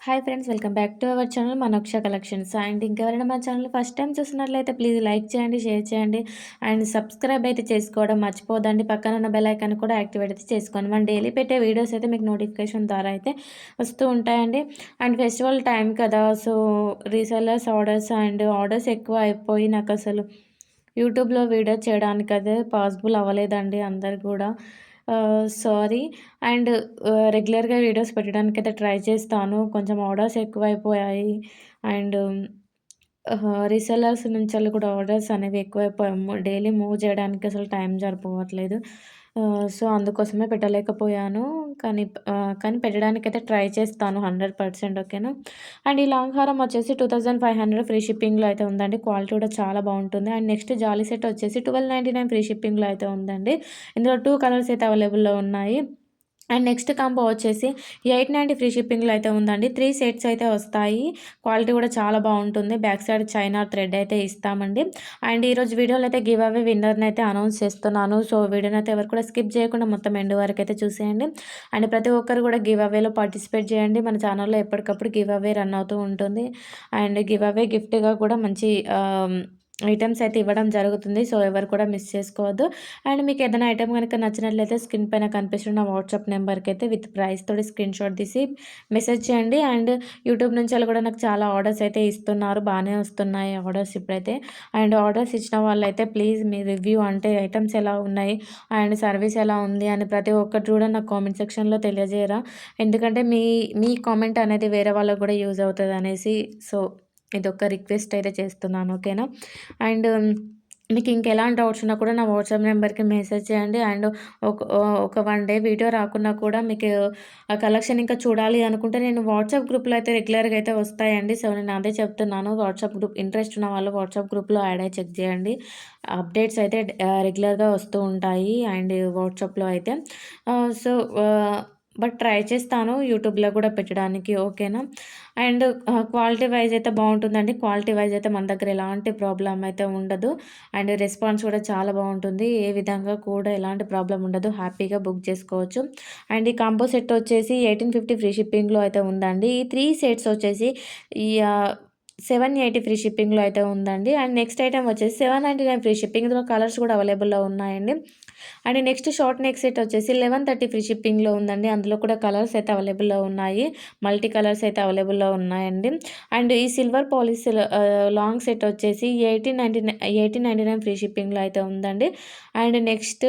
Hi friends, welcome back to our channel Manoksha collections. And ఇంకెవరైనా మన channel first time చూస్తున్నట్లయితే please like చేయండి, share చేయండి అండ్ సబ్స్క్రైబ్ అయితే చేసుకోవడం మర్చిపోదండి. పక్కన ఉన్న బెల్ ఐకాన్ కూడా యాక్టివేట్ అయితే చేసుకోండి. మనం డైలీ పెట్టే వీడియోస్ అయితే మీకు నోటిఫికేషన్ ద్వారా అయితే వస్తూ ఉంటాయండి. అండ్ ఫెస్టివల్ టైం కదా, so resellers orders and orders ఎక్కువ అయిపోయి నాకు అసలు యూట్యూబ్లో వీడియో చేయడానికి అయితే పాసిబుల్ అవ్వలేదండి అందరు కూడా. సారీ. అండ్ రెగ్యులర్‌గా వీడియోస్ పెట్టడానికైతే ట్రై చేస్తాను. కొంచెం ఆర్డర్స్ ఎక్కువైపోయాయి. అండ్ రీసెల్లర్స్ నుంచెల్లి కూడా ఆర్డర్స్ అనేవి ఎక్కువైపోయాము. డైలీ మూవ్ చేయడానికి అసలు టైం సరిపోవట్లేదు. సో, అందుకోసమే పెట్టలేకపోయాను. కానీ పెట్టడానికైతే ట్రై చేస్తాను 100% ఓకేనా. అండ్ ఈ లాంగ్ హారం వచ్చేసి 2500 ఫ్రీ షిప్పింగ్‌లో అయితే ఉందండి. క్వాలిటీ కూడా చాలా బావుంటుంది. అండ్ నెక్స్ట్ జాలీ సెట్ వచ్చేసి 1299 ఫ్రీ షిప్పింగ్‌లో అయితే ఉందండి. ఇందులో 2 కలర్స్ అయితే అవైలబుల్‌లో ఉన్నాయి. అండ్ నెక్స్ట్ కాంబో వచ్చేసి 890 ఫ్రీ షిప్పింగ్‌లో అయితే ఉందండి. 3 సెట్స్ అయితే వస్తాయి. క్వాలిటీ కూడా చాలా బావుంటుంది. బ్యాక్ సైడ్ చైనా థ్రెడ్ అయితే ఇస్తామండి. అండ్ ఈరోజు వీడియోలో అయితే గివ్ అవే విన్నర్‌ని అయితే అనౌన్స్ చేస్తున్నాను. సో, వీడియోని అయితే ఎవరు కూడా స్కిప్ చేయకుండా మొత్తం ఎండ్ వరకు అయితే చూసేయండి. అండ్ ప్రతి ఒక్కరు కూడా గివ్ అవేలో పార్టిసిపేట్ చేయండి. మన ఛానల్‌లో ఎప్పటికప్పుడు గివ్ అవే రన్ అవుతూ ఉంటుంది. అండ్ గివ్ అవే గిఫ్ట్‌గా కూడా మంచి ఐటెమ్స్ అయితే ఇవ్వడం జరుగుతుంది. సో, ఎవరు కూడా మిస్ చేసుకోవద్దు. అండ్ మీకు ఏదైనా ఐటెమ్ గనుక నచ్చినట్లయితే స్క్రీన్ పైన కనిపిస్తున్న వాట్సాప్ నెంబర్‌కైతే విత్ ప్రైస్ తోటి స్క్రీన్‌షాట్ తీసి మెసేజ్ చేయండి. అండ్ యూట్యూబ్ నుంచెల్లి కూడా నాకు చాలా ఆర్డర్స్ అయితే ఇస్తున్నారు. బానే వస్తున్నాయి ఆర్డర్స్ ఇప్పుడైతే. అండ్ ఆర్డర్స్ ఇచ్చిన వాళ్ళైతే ప్లీజ్ మీ రివ్యూ అంటే ఐటెమ్స్ ఎలా ఉన్నాయి అండ్ సర్వీస్ ఎలా ఉంది అని ప్రతి ఒక్కటి కూడా నాకు కామెంట్ సెక్షన్‌లో తెలియజేయరా. ఎందుకంటే మీ కామెంట్ అనేది వేరే వాళ్ళకి కూడా యూజ్ అవుతదనేసి. సో, ఇదొక రిక్వెస్ట్ అయితే చేస్తున్నాను. ఓకేనా. అండ్ మీకు ఇంకెలాంటి డౌట్స్ ఉన్నా కూడా నా వాట్సాప్ నెంబర్‌కి మెసేజ్ చేయండి. అండ్ ఒక 1 డే వీడియో రాకున్నా కూడా మీకు ఆ కలెక్షన్ ఇంకా చూడాలి అనుకుంటే నేను వాట్సాప్ గ్రూప్‌లో అయితే రెగ్యులర్‌గా అయితే వస్తాయండి. సో, నేను అదే చెప్తున్నాను. వాట్సాప్ గ్రూప్ ఇంట్రెస్ట్ ఉన్న వాళ్ళు వాట్సాప్ గ్రూప్‌లో యాడ్ అయ్యి చెక్ చేయండి. అప్డేట్స్ అయితే రెగ్యులర్‌గా వస్తూ ఉంటాయి అండ్ వాట్సాప్‌లో అయితే. సో, బట్ ట్రై చేస్తాను యూట్యూబ్‌లో కూడా పెట్టడానికి. ఓకేనా. అండ్ క్వాలిటీ వైజ్ అయితే బావుంటుందండి. క్వాలిటీ వైజ్ అయితే మన దగ్గర ఎలాంటి ప్రాబ్లమ్ అయితే ఉండదు. అండ్ రెస్పాన్స్ కూడా చాలా బావుంటుంది. ఏ విధంగా కూడా ఎలాంటి ప్రాబ్లమ్ ఉండదు. హ్యాపీగా బుక్ చేసుకోవచ్చు. అండ్ ఈ కాంబో సెట్ వచ్చేసి 1850 ఫ్రీ షిప్పింగ్‌లో అయితే ఉందండి. ఈ 3 సెట్స్ వచ్చేసి ఈ 780 ఫ్రీ షిప్పింగ్‌లో అయితే ఉందండి. అండ్ నెక్స్ట్ ఐటెమ్ వచ్చేసి 799 ఫ్రీ షిప్పింగ్. ఇందులో కలర్స్ కూడా అవైలబుల్‌లో ఉన్నాయండి. And next short neck set వచ్చేసి 1130 ఫ్రీ షిప్పింగ్‌లో ఉందండి. అందులో కూడా కలర్స్ అయితే అవైలబుల్‌లో ఉన్నాయి. మల్టీ కలర్స్ అయితే అవైలబుల్‌లో ఉన్నాయండి. అండ్ ఈ సిల్వర్ పాలిష్ లాంగ్ సెట్ వచ్చేసి 1899 ఫ్రీ షిప్పింగ్‌లో అయితే ఉందండి. అండ్ నెక్స్ట్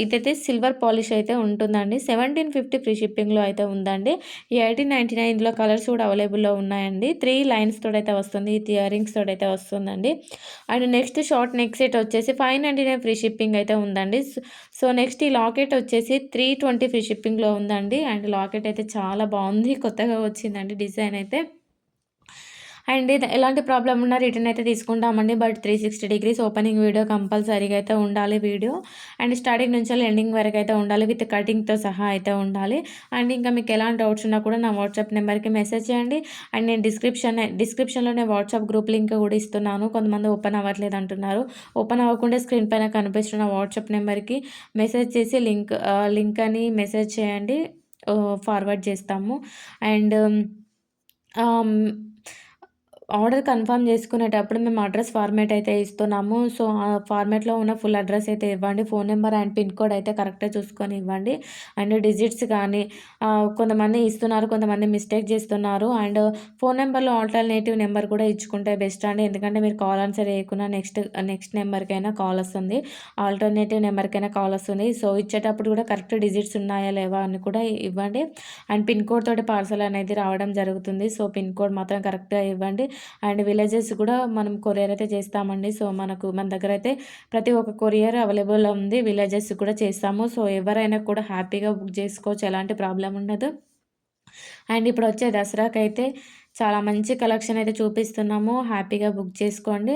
ఇదైతే సిల్వర్ పాలిష్ అయితే ఉంటుందండి. 1750 ఫ్రీ షిప్పింగ్‌లో అయితే ఉందండి. ఈ 1899 ఇందులో కలర్స్ కూడా అవైలబుల్‌లో ఉన్నాయండి. 3 లైన్స్ తోటైతే వస్తుంది. విత్ ఇయర్ రింగ్స్ తోటైతే వస్తుందండి. And next short neck set వచ్చేసి 599 ఫ్రీ షిప్పింగ్ అయితే ఉందండి. సో, నెక్స్ట్ ఈ లాకెట్ వచ్చేసి 320 ఫ్రీ షిప్పింగ్‌లో ఉందండి. అండ్ లాకెట్ అయితే చాలా బావుంది. కొత్తగా వచ్చిందండి డిజైన్ అయితే. అండ్ ఇది ఎలాంటి ప్రాబ్లమ్ ఉన్నా రిటర్న్ అయితే తీసుకుంటామండి. బట్ 360 డిగ్రీస్ ఓపెనింగ్ వీడియో కంపల్సరీగా అయితే ఉండాలి వీడియో. అండ్ స్టార్టింగ్ నుంచి ఎండింగ్ వరకు అయితే ఉండాలి. విత్ కటింగ్‌తో సహా అయితే ఉండాలి. అండ్ ఇంకా మీకు ఎలాంటి డౌట్స్ ఉన్నా కూడా నా వాట్సాప్ నెంబర్‌కి మెసేజ్ చేయండి. అండ్ నేను డిస్క్రిప్షన్‌లోనే వాట్సాప్ గ్రూప్ లింక్ కూడా ఇస్తున్నాను. కొంతమంది ఓపెన్ అవ్వట్లేదు అంటున్నారు. ఓపెన్ అవ్వకుండా స్క్రీన్ పైన కనిపిస్తున్న వాట్సాప్ నెంబర్‌కి మెసేజ్ చేసి లింక్ అని మెసేజ్ చేయండి. ఫార్వర్డ్ చేస్తాము. అండ్ ఆహ్, ఆర్డర్ కన్ఫర్మ్ చేసుకునేటప్పుడు మేము అడ్రస్ ఫార్మాట్ అయితే ఇస్తున్నాము. సో, ఆ ఫార్మాట్‌లో ఉన్న ఫుల్ అడ్రస్ అయితే ఇవ్వండి. Phone number and pin code అయితే కరెక్ట్‌గా చూసుకొని ఇవ్వండి. అండ్ డిజిట్స్ కానీ కొంతమంది ఇస్తున్నారు, కొంతమంది మిస్టేక్ చేస్తున్నారు. అండ్ ఫోన్ నంబర్‌లో ఆల్టర్‌నేటివ్ నెంబర్ కూడా ఇచ్చుకుంటే బెస్ట్ అండి. ఎందుకంటే మీరు కాల్ ఆన్సర్ చేయకున్నా నెక్స్ట్ నెంబర్‌కైనా కాల్ వస్తుంది. ఆల్టర్‌నేటివ్ నెంబర్‌కైనా కాల్ వస్తుంది. సో, ఇచ్చేటప్పుడు కూడా కరెక్ట్ డిజిట్స్ ఉన్నాయా లేవా అని కూడా ఇవ్వండి. అండ్ పిన్ కోడ్ తోటి పార్సల్ అనేది రావడం జరుగుతుంది. సో, పిన్ కోడ్ మాత్రం కరెక్ట్‌గా ఇవ్వండి. అండ్ విలేజెస్ కూడా మనం కొరియర్ అయితే చేస్తామండి. సో, మన దగ్గరైతే ప్రతి ఒక్క కొరియర్ అవైలబుల్ ఉంది. విలేజెస్ కూడా చేస్తాము. సో, ఎవరైనా కూడా హ్యాపీగా బుక్ చేసుకోవచ్చు. ఎలాంటి ప్రాబ్లమ్ ఉండదు. అండ్ ఇప్పుడొచ్చే దసరాకైతే చాలా మంచి కలెక్షన్ అయితే చూపిస్తున్నాము. హ్యాపీగా బుక్ చేసుకోండి.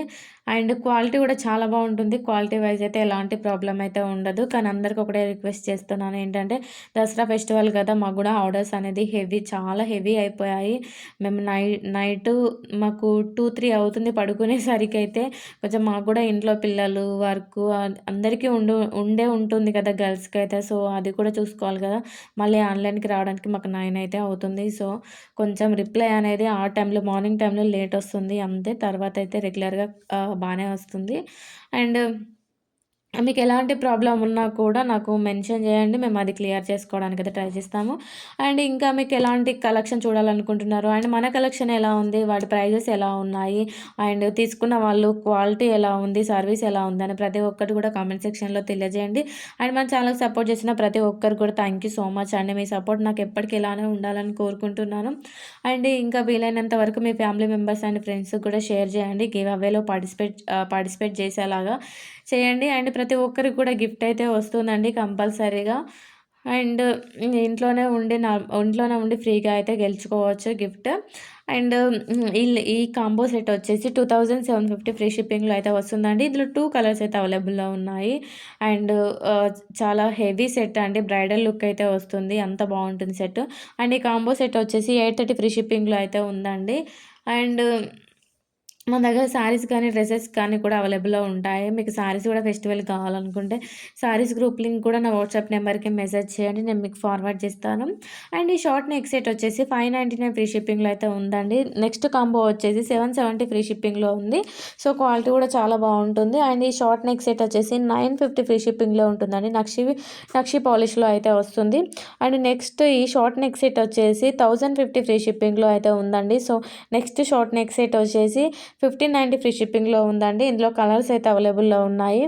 అండ్ క్వాలిటీ కూడా చాలా బావుంటుంది. క్వాలిటీ వైస్ అయితే ఎలాంటి ప్రాబ్లమ్ అయితే ఉండదు. కానీ అందరికి ఒకటే రిక్వెస్ట్ చేస్తున్నాను ఏంటంటే, దసరా ఫెస్టివల్ కదా! మాకు కూడా ఆర్డర్స్ అనేది చాలా హెవీ అయిపోయాయి. మేము నైటు మాకు 2, 3 అవుతుంది పడుకునేసరికైతే. కొంచెం మాకు కూడా ఇంట్లో పిల్లలు, వర్కు అందరికీ ఉంటుంది కదా! గర్ల్స్‌కైతే. సో, అది కూడా చూసుకోవాలి కదా! మళ్ళీ ఆన్‌లైన్‌కి రావడానికి మాకు 9 అయితే అవుతుంది. వస్తుంది. సో, కొంచెం రిప్లై అనేది ఆ టైంలో మార్నింగ్ టైంలో లేట్ వస్తుంది అంతే. తర్వాత అయితే రెగ్యులర్‌గా బానే వస్తుంది. అండ్ మీకెలాంటి ప్రాబ్లమ్ ఉన్నా కూడా నాకు మెన్షన్ చేయండి. మేము అది క్లియర్ చేసుకోవడానికైతే ట్రై చేస్తాము. అండ్ ఇంకా మీకు ఎలాంటి కలెక్షన్ చూడాలనుకుంటున్నారు? అండ్ మన కలెక్షన్ ఎలా ఉంది? వాటి ప్రైజెస్ ఎలా ఉన్నాయి? అండ్ తీసుకున్న వాళ్ళు క్వాలిటీ ఎలా ఉంది? సర్వీస్ ఎలా ఉందని ప్రతి ఒక్కటి కూడా కామెంట్ సెక్షన్‌లో తెలియజేయండి. అండ్ మన ఛానల్‌కి సపోర్ట్ చేసిన ప్రతి ఒక్కరికి కూడా థ్యాంక్ యూ సో మచ్ అండి. మీ సపోర్ట్ నాకు ఎప్పటికి ఇలానే ఉండాలని కోరుకుంటున్నాను. అండ్ ఇంకా వీలైనంత వరకు మీ ఫ్యామిలీ మెంబర్స్ అండ్ ఫ్రెండ్స్‌కి కూడా షేర్ చేయండి. గివ్ అవేలో పార్టిసిపేట్ చేసేలాగా చేయండి. అండ్ ప్రతి ఒక్కరికి కూడా గిఫ్ట్ అయితే వస్తుందండి కంపల్సరీగా. అండ్ ఇంట్లోనే ఉండి ఫ్రీగా అయితే గెలుచుకోవచ్చు గిఫ్ట్. అండ్ ఈ కాంబో సెట్ వచ్చేసి 2750 ఫ్రీ షిప్పింగ్‌లో అయితే వస్తుందండి. ఇందులో 2 కలర్స్ అయితే అవైలబుల్‌లో ఉన్నాయి. అండ్ ఆహ్, చాలా హెవీ సెట్ అండి. బ్రైడల్ లుక్ అయితే వస్తుంది. అంత బావుంటుంది సెట్. అండ్ ఈ కాంబో సెట్ వచ్చేసి 830 ఫ్రీ షిప్పింగ్‌లో అయితే ఉందండి. అండ్ మన దగ్గర శారీస్ కానీ, డ్రెసెస్ కానీ కూడా అవైలబుల్‌లో ఉంటాయి. మీకు శారీస్ కూడా ఫెస్టివల్‌కి కావాలనుకుంటే, శారీస్ గ్రూప్ లింక్ కూడా నా వాట్సాప్ నెంబర్‌కి మెసేజ్ చేయండి. నేను మీకు ఫార్వర్డ్ చేస్తాను. అండ్ ఈ షార్ట్ నెక్ సెట్ వచ్చేసి 599 ఫ్రీ షిప్పింగ్‌లో అయితే ఉందండి. నెక్స్ట్ కాంబో వచ్చేసి 770 ఫ్రీ షిప్పింగ్‌లో ఉంది. సో, క్వాలిటీ కూడా చాలా బావుంటుంది. అండ్ ఈ షార్ట్ నెక్ సెట్ వచ్చేసి 950 ఫ్రీ షిప్పింగ్‌లో ఉంటుందండి. నక్షి పాలిష్‌లో అయితే వస్తుంది. అండ్ నెక్స్ట్ ఈ షార్ట్ నెక్ సెట్ వచ్చేసి 1050 ఫ్రీ షిప్పింగ్‌లో అయితే ఉందండి. So, next short neck set వచ్చేసి 1590 ఫ్రీ షిప్పింగ్‌లో ఉందండి. ఇందులో కలర్స్ అయితే అవైలబుల్‌లో ఉన్నాయి.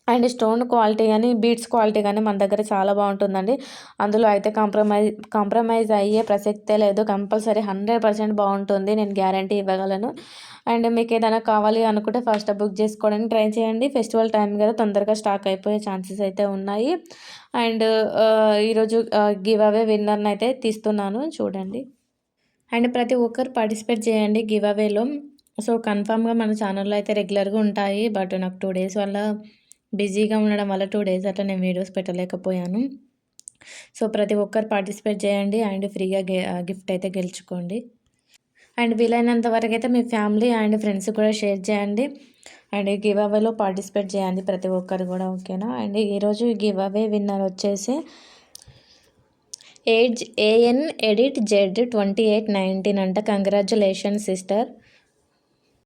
అండ్ స్టోన్ క్వాలిటీ గానీ, బీడ్స్ క్వాలిటీ గానీ మన దగ్గర చాలా బావుంటుందండి. అందులో అయితే కాంప్రమైజ్ అయ్యే ప్రసక్తే లేదు. కంపల్సరీ 100% బావుంటుంది. నేను గ్యారంటీ ఇవ్వగలను. అండ్ మీకేదైనా కావాలి అనుకుంటే ఫాస్ట్‌గా బుక్ చేసుకోవడానికి ట్రై చేయండి. ఫెస్టివల్ టైం కదా! తొందరగా స్టాక్ అయిపోయే ఛాన్సెస్ అయితే ఉన్నాయి. అండ్ ఈరోజు గివ్ అవే విన్నర్‌నైతే తీస్తున్నాను చూడండి. అండ్ ప్రతి ఒక్కరు పార్టిసిపేట్ చేయండి గివ్ అవేలో. సో, కన్ఫర్మ్‌గా మన ఛానల్‌లో అయితే రెగ్యులర్‌గా ఉంటాయి. బట్ నాకు 2 డేస్ వల్ల బిజీగా ఉండడం వల్ల 2 డేస్ అట్లా నేను వీడియోస్ పెట్టలేకపోయాను. సో, ప్రతి ఒక్కరు పార్టిసిపేట్ చేయండి అండ్ ఫ్రీగా గిఫ్ట్ అయితే గెలుచుకోండి. అండ్ వీలైనంత వరకైతే మీ ఫ్యామిలీ అండ్ ఫ్రెండ్స్‌కి కూడా షేర్ చేయండి. అండ్ గివ్ అవేలో పార్టిసిపేట్ చేయండి ప్రతి ఒక్కరు కూడా ఓకేనా. అండ్ ఈరోజు గివ్ అవే విన్నర్ వచ్చేసి ఏజ్ ఏఎన్ ఎడిట్ జెడ్ 2819 అంట. Congratulations sister.